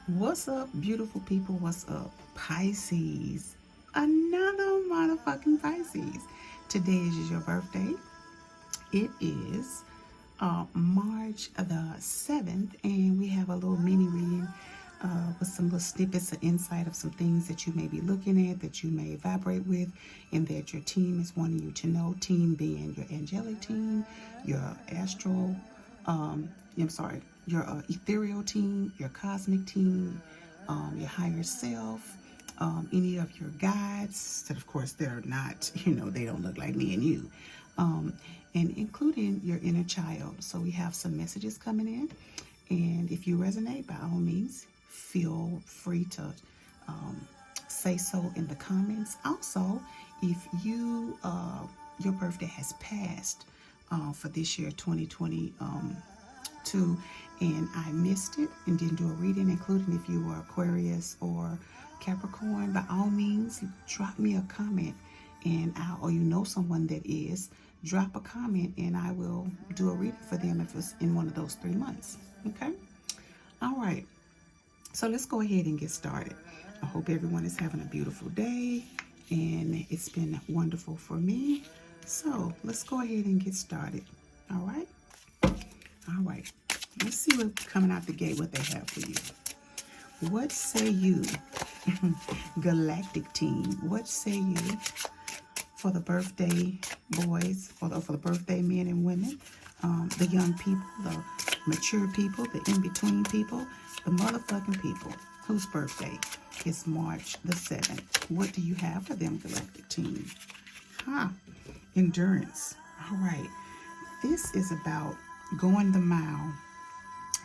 What's up, beautiful people? What's up, Pisces? Another motherfucking Pisces. Today is your birthday. It is March the 7th, and we have a little mini reading with some little snippets of insight of some things that you may be looking at, that you may vibrate with, and that your team is wanting you to know. Team being your angelic team, your astral, I'm sorry, your ethereal team, your cosmic team, your higher self, any of your guides that, of course, they're not, they don't look like me and you, and including your inner child. So we have some messages coming in, and if you resonate, by all means, feel free to say so in the comments. Also, if you your birthday has passed for this year 2022 and I missed it and didn't do a reading, including if you were Aquarius or Capricorn, by all means drop me a comment, and or you know someone that is, drop a comment and I will do a reading for them if it's in one of those 3 months. Okay, all right, so let's go ahead and get started. I hope everyone is having a beautiful day, and it's been wonderful for me. So let's go ahead and get started. All right. All right. Let's see what's coming out the gate, what they have for you. What say you, galactic team? What say you for the birthday boys, for the birthday men and women, the young people, the mature people, the in-between people, the motherfucking people whose birthday is March the 7th? What do you have for them, galactic team? Endurance. All right. This is about going the mile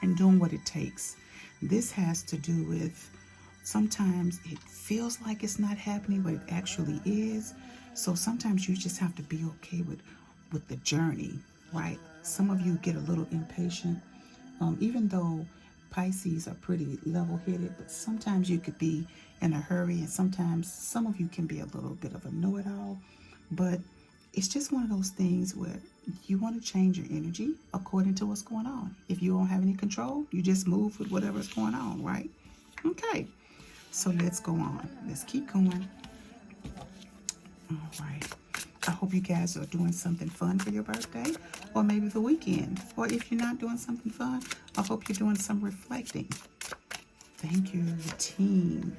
and doing what it takes. This has to do with, sometimes it feels like it's not happening, but it actually is. So sometimes you just have to be okay with the journey, right? Some of you get a little impatient, even though Pisces are pretty level-headed, but sometimes you could be in a hurry, and sometimes some of you can be a little bit of a know-it-all. But it's just one of those things where you want to change your energy according to what's going on. If you don't have any control, you just move with whatever's going on, right? Okay, so let's go on. Let's keep going. All right. I hope you guys are doing something fun for your birthday, or maybe the weekend. Or if you're not doing something fun, I hope you're doing some reflecting. Thank you, team.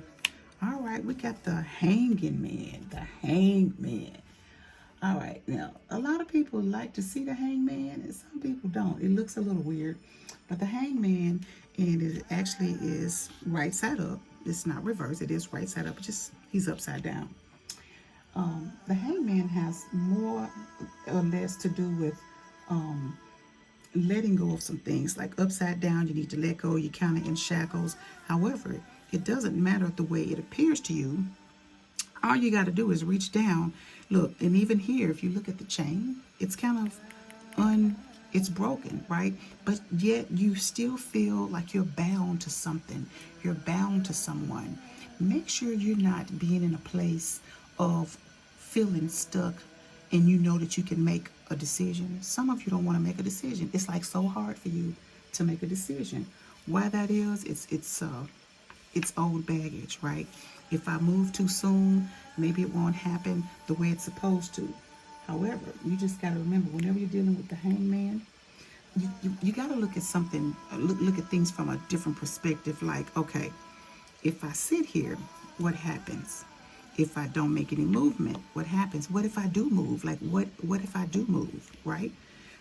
All right, we got the Hanging Man. The Hanged Man. All right, now, a lot of people like to see the Hangman, and some people don't. It looks a little weird, but the Hangman, and it actually is right side up. It's not reverse. It is right side up. Just he's upside down. The Hangman has more or less to do with letting go of some things. Like upside down, you need to let go. You're kind of in shackles. However, it doesn't matter the way it appears to you. All you got to do is reach down. Look, and even here, if you look at the chain, it's kind of it's broken, right? But yet you still feel like you're bound to something. You're bound to someone. Make sure you're not being in a place of feeling stuck, and you know that you can make a decision. Some of you don't want to make a decision. It's like so hard for you to make a decision. Why that is, it's old baggage, right? If I move too soon, maybe it won't happen the way it's supposed to. However, you just got to remember, whenever you're dealing with the Hangman, you got to look at something, look at things from a different perspective. Like, okay, if I sit here, what happens? If I don't make any movement, what happens? What if I do move? Like, what if I do move, right?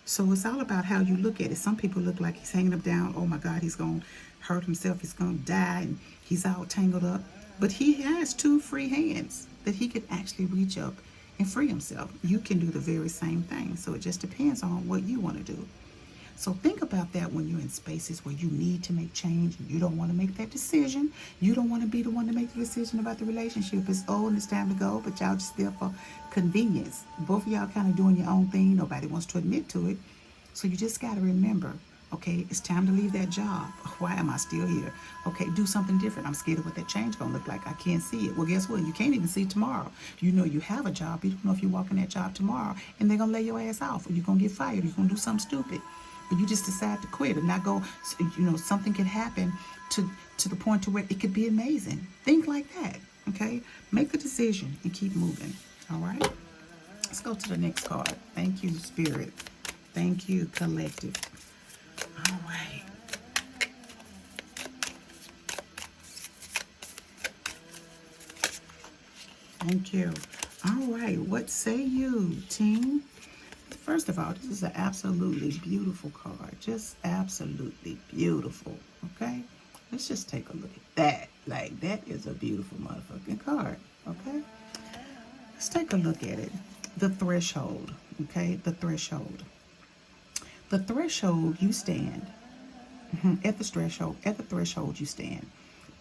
So it's all about how you look at it. Some people look like he's hanging up down. Oh my God, he's going to hurt himself. He's going to die, and he's all tangled up. But he has 2 free hands that he could actually reach up and free himself. You can do the very same thing. So it just depends on what you want to do. So think about that when you're in spaces where you need to make change and you don't want to make that decision. You don't want to be the one to make the decision about the relationship. It's old and it's time to go, but y'all just there for convenience. Both of y'all kind of doing your own thing. Nobody wants to admit to it. So you just got to remember, okay, it's time to leave that job. Why am I still here? Okay, do something different. I'm scared of what that change going to look like. I can't see it. Well, guess what? You can't even see it tomorrow. You know you have a job. You don't know if you walk in that job tomorrow and they're going to lay your ass off, or you're going to get fired. You're going to do something stupid. or you just decide to quit and not go, you know, something could happen to the point to where it could be amazing. Think like that, okay? Make the decision and keep moving, all right? Let's go to the next card. Thank you, Spirit. Thank you, Collective. All right. Thank you. All right, what say you, team? First of all, this is an absolutely beautiful card. Just absolutely beautiful, okay? Let's just take a look at that. Like, that is a beautiful motherfucking card, okay? Let's take a look at it. The threshold, okay? The threshold. The threshold, you stand. At the threshold you stand.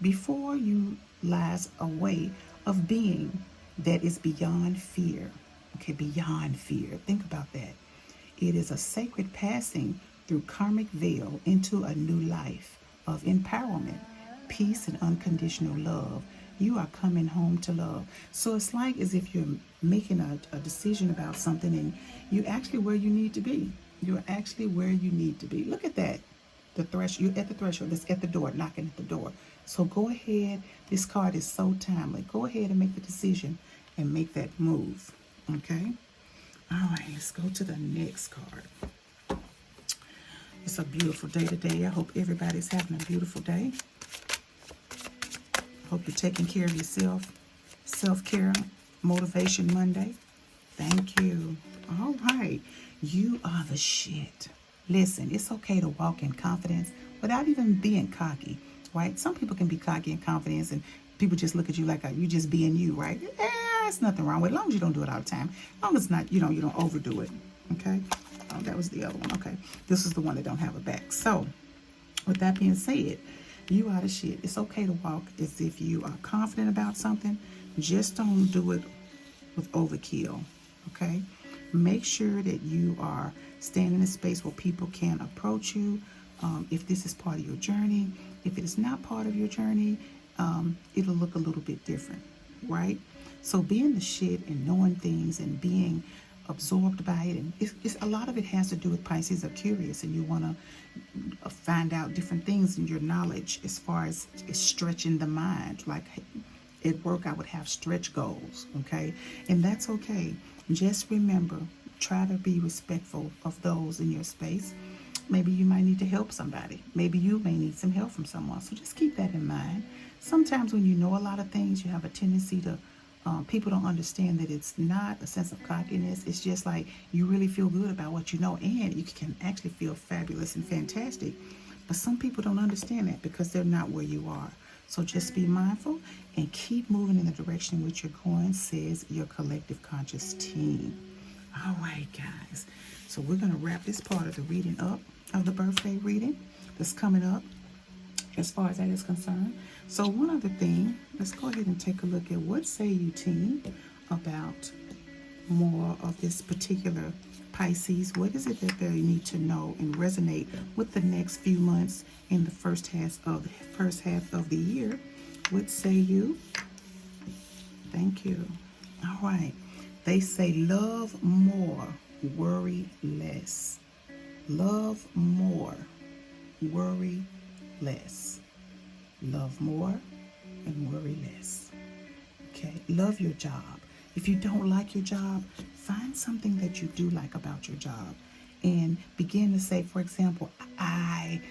Before you lies a way of being that is beyond fear. Okay, beyond fear. Think about that. It is a sacred passing through karmic veil into a new life of empowerment, peace, and unconditional love. You are coming home to love. So it's like as if you're making a decision about something and you're actually where you need to be. You're actually where you need to be. Look at that. The threshold. You're at the threshold. It's at the door, knocking at the door. So go ahead. This card is so timely. Go ahead and make the decision and make that move. Okay? All right, let's go to the next card. It's a beautiful day today. I hope everybody's having a beautiful day. Hope you're taking care of yourself. Self-care, Motivation Monday. Thank you. All right. You are the shit. Listen, it's okay to walk in confidence without even being cocky, right? Some people can be cocky and confident and people just look at you like you just being you, right? There's nothing wrong with it, as long as you don't do it all the time. As long as it's not, you don't overdo it, okay? Oh, that was the other one, okay. This is the one that don't have a back. So, with that being said, you are the shit. It's okay to walk as if you are confident about something. Just don't do it with overkill, okay? Make sure that you are staying in a space where people can approach you. If this is part of your journey, if it is not part of your journey, it'll look a little bit different, right? So being the shit and knowing things and being absorbed by it, and it's a lot of it has to do with Pisces are curious and you want to find out different things in your knowledge as far as stretching the mind. Like at work, I would have stretch goals, okay? And that's okay. Just remember, try to be respectful of those in your space. Maybe you might need to help somebody. Maybe you may need some help from someone. So just keep that in mind. Sometimes when you know a lot of things, you have a tendency to, people don't understand that it's not a sense of cockiness. It's just like you really feel good about what you know and you can actually feel fabulous and fantastic. But some people don't understand that because they're not where you are. So just be mindful and keep moving in the direction in which you're going, says your collective conscious team. All right, guys. So we're going to wrap this part of the reading up, of the birthday reading that's coming up as far as that is concerned. So one other thing, let's go ahead and take a look at what say you, team, about more of this particular Pisces. What is it that they need to know and resonate with the next few months in the first half of the year? What say you? Thank you. All right. They say love more, worry less. Love more, worry less. Love more and worry less. Okay? Love your job. If you don't like your job, find something that you do like about your job and begin to say, for example, I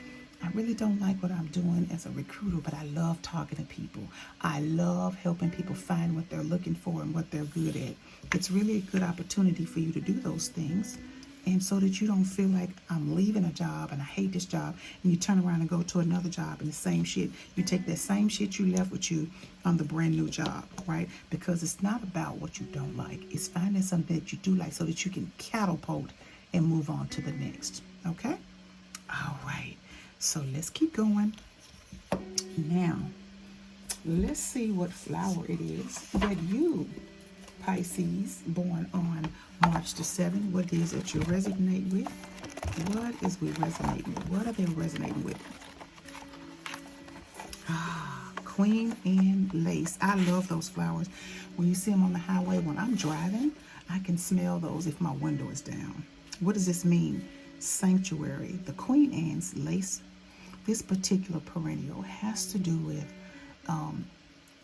really don't like what I'm doing as a recruiter, but I love talking to people. I love helping people find what they're looking for and what they're good at. It's really a good opportunity for you to do those things. And so that you don't feel like I'm leaving a job and I hate this job, and you turn around and go to another job and the same shit. You take that same shit you left with you on the brand new job, right? Because it's not about what you don't like. It's finding something that you do like so that you can catapult and move on to the next, okay? All right. So let's keep going. Now, let's see what flower it is that you, Pisces, born on March the 7th, what is it you resonate with? What is we resonating with? What are they resonating with? Queen and lace. I love those flowers. When you see them on the highway, when I'm driving, I can smell those if my window is down. What does this mean? sanctuary. The Queen Anne's lace, this particular perennial, has to do with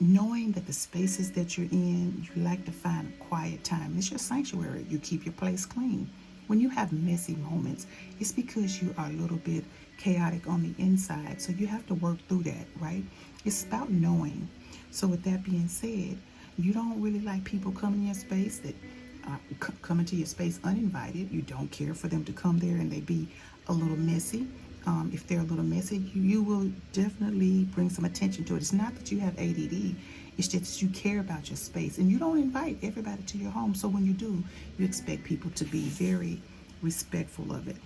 knowing that the spaces that you're in, you like to find a quiet time. It's your sanctuary. You keep your place clean. When you have messy moments, it's because you are a little bit chaotic on the inside. So you have to work through that, right? It's about knowing. So with that being said, you don't really like people coming in your space that come into your space uninvited. You don't care for them to come there and they be a little messy. If they're a little messy, you will definitely bring some attention to it. It's not that you have ADD. It's just you care about your space. And you don't invite everybody to your home. So when you do, you expect people to be very respectful of it.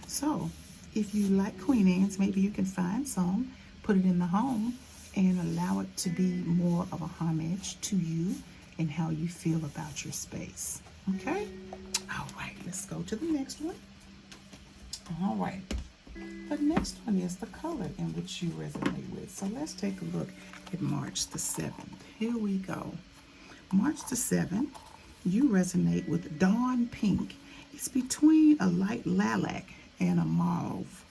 So if you like Queen Anne's, maybe you can find some, put it in the home, and allow it to be more of a homage to you and how you feel about your space. Okay? All right, let's go to the next one. All right. The next one is the color in which you resonate with. So let's take a look at March the 7th. Here we go. March the 7th, you resonate with Dawn Pink. It's between a light lilac and a mauve.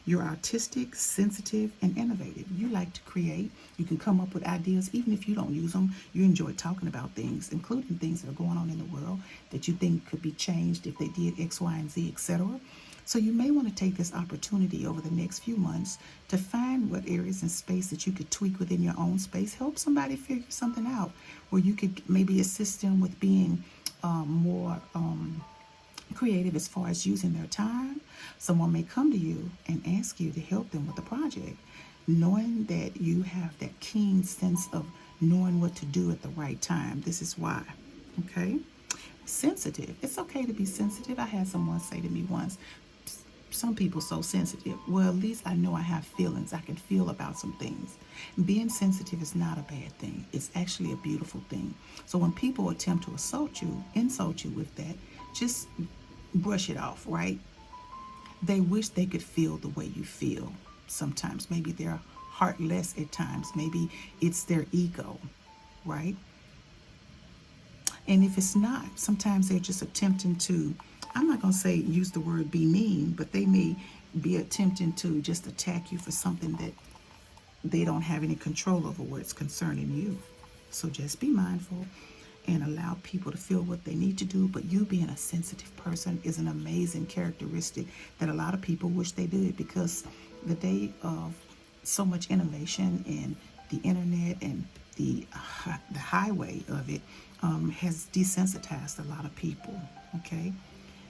You're artistic, sensitive, and innovative. You like to create. You can come up with ideas, even if you don't use them. You enjoy talking about things, including things that are going on in the world that you think could be changed if they did X, Y, and Z, etc. So you may want to take this opportunity over the next few months to find what areas and space that you could tweak within your own space. Help somebody figure something out where you could maybe assist them with being more creative as far as using their time. Someone may come to you and ask you to help them with the project, knowing that you have that keen sense of knowing what to do at the right time. This is why. Okay? Sensitive. It's okay to be sensitive. I had someone say to me once, some people so sensitive. Well, at least I know I have feelings. I can feel about some things. Being sensitive is not a bad thing. It's actually a beautiful thing. So when people attempt to insult you with that, just brush it off, right? They wish they could feel the way you feel. Sometimes maybe they're heartless at times. Maybe it's their ego, right? And if it's not, sometimes they're just attempting to, I'm not going to say use the word be mean, but they may be attempting to just attack you for something that they don't have any control over where it's concerning you. So just be mindful and allow people to feel what they need to do. But you being a sensitive person is an amazing characteristic that a lot of people wish they did, because the day of so much innovation and the internet and the highway of it has desensitized a lot of people. Okay?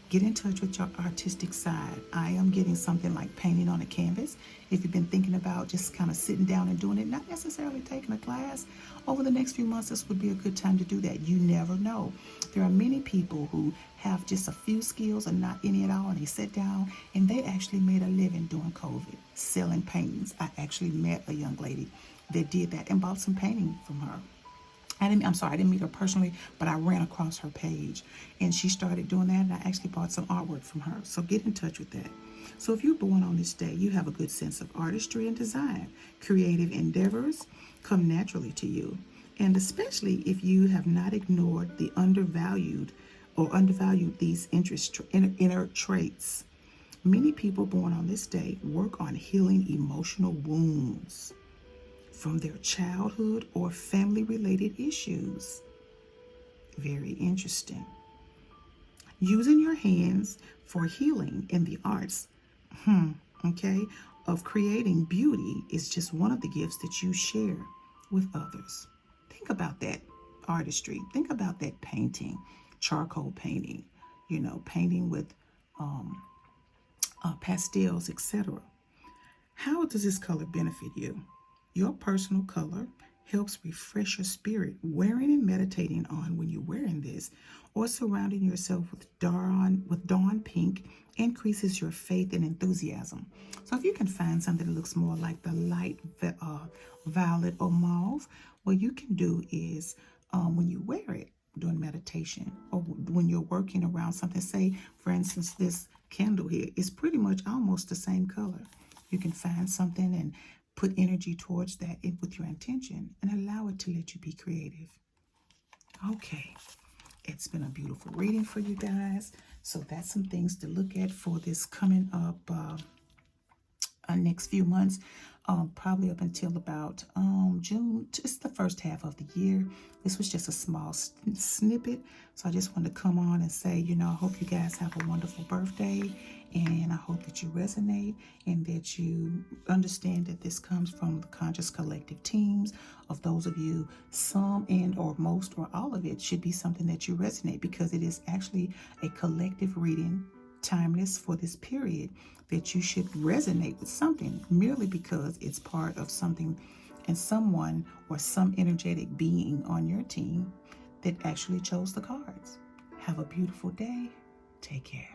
Get in touch with your artistic side. I am getting something like painting on a canvas. If you've been thinking about just kind of sitting down and doing it, not necessarily taking a class, over the next few months, this would be a good time to do that. You never know. There are many people who have just a few skills and not any at all, and they sit down and they actually made a living during COVID, selling paintings. I actually met a young lady that did that and bought some painting from her. I didn't meet her personally, but I ran across her page and she started doing that, and I actually bought some artwork from her. So get in touch with that. So if you're born on this day, you have a good sense of artistry and design. Creative endeavors come naturally to you. And especially if you have not ignored the undervalued these inner traits. Many people born on this day work on healing emotional wounds from their childhood or family-related issues. Very interesting. Using your hands for healing in the arts, okay, of creating beauty is just one of the gifts that you share with others. Think about that artistry. Think about that painting, charcoal painting, painting with pastels, etc. How does this color benefit you? Your personal color helps refresh your spirit. Wearing and meditating on when you're wearing this, or surrounding yourself with dawn pink, increases your faith and enthusiasm. So if you can find something that looks more like the light violet or mauve, what you can do is when you wear it during meditation, or when you're working around something, say for instance this candle here is pretty much almost the same color. You can find something and put energy towards that with your intention and allow it to let you be creative. Okay, it's been a beautiful reading for you guys. So that's some things to look at for this coming up next few months, probably up until about June, just the first half of the year. This was just a small snippet, so I just wanted to come on and say, you know, I hope you guys have a wonderful birthday, and I hope that you resonate and that you understand that this comes from the conscious collective teams of those of you. Some and or most or all of it should be something that you resonate, because it is actually a collective reading, timeless for this period, that you should resonate with something merely because it's part of something and someone or some energetic being on your team that actually chose the cards. Have a beautiful day. Take care.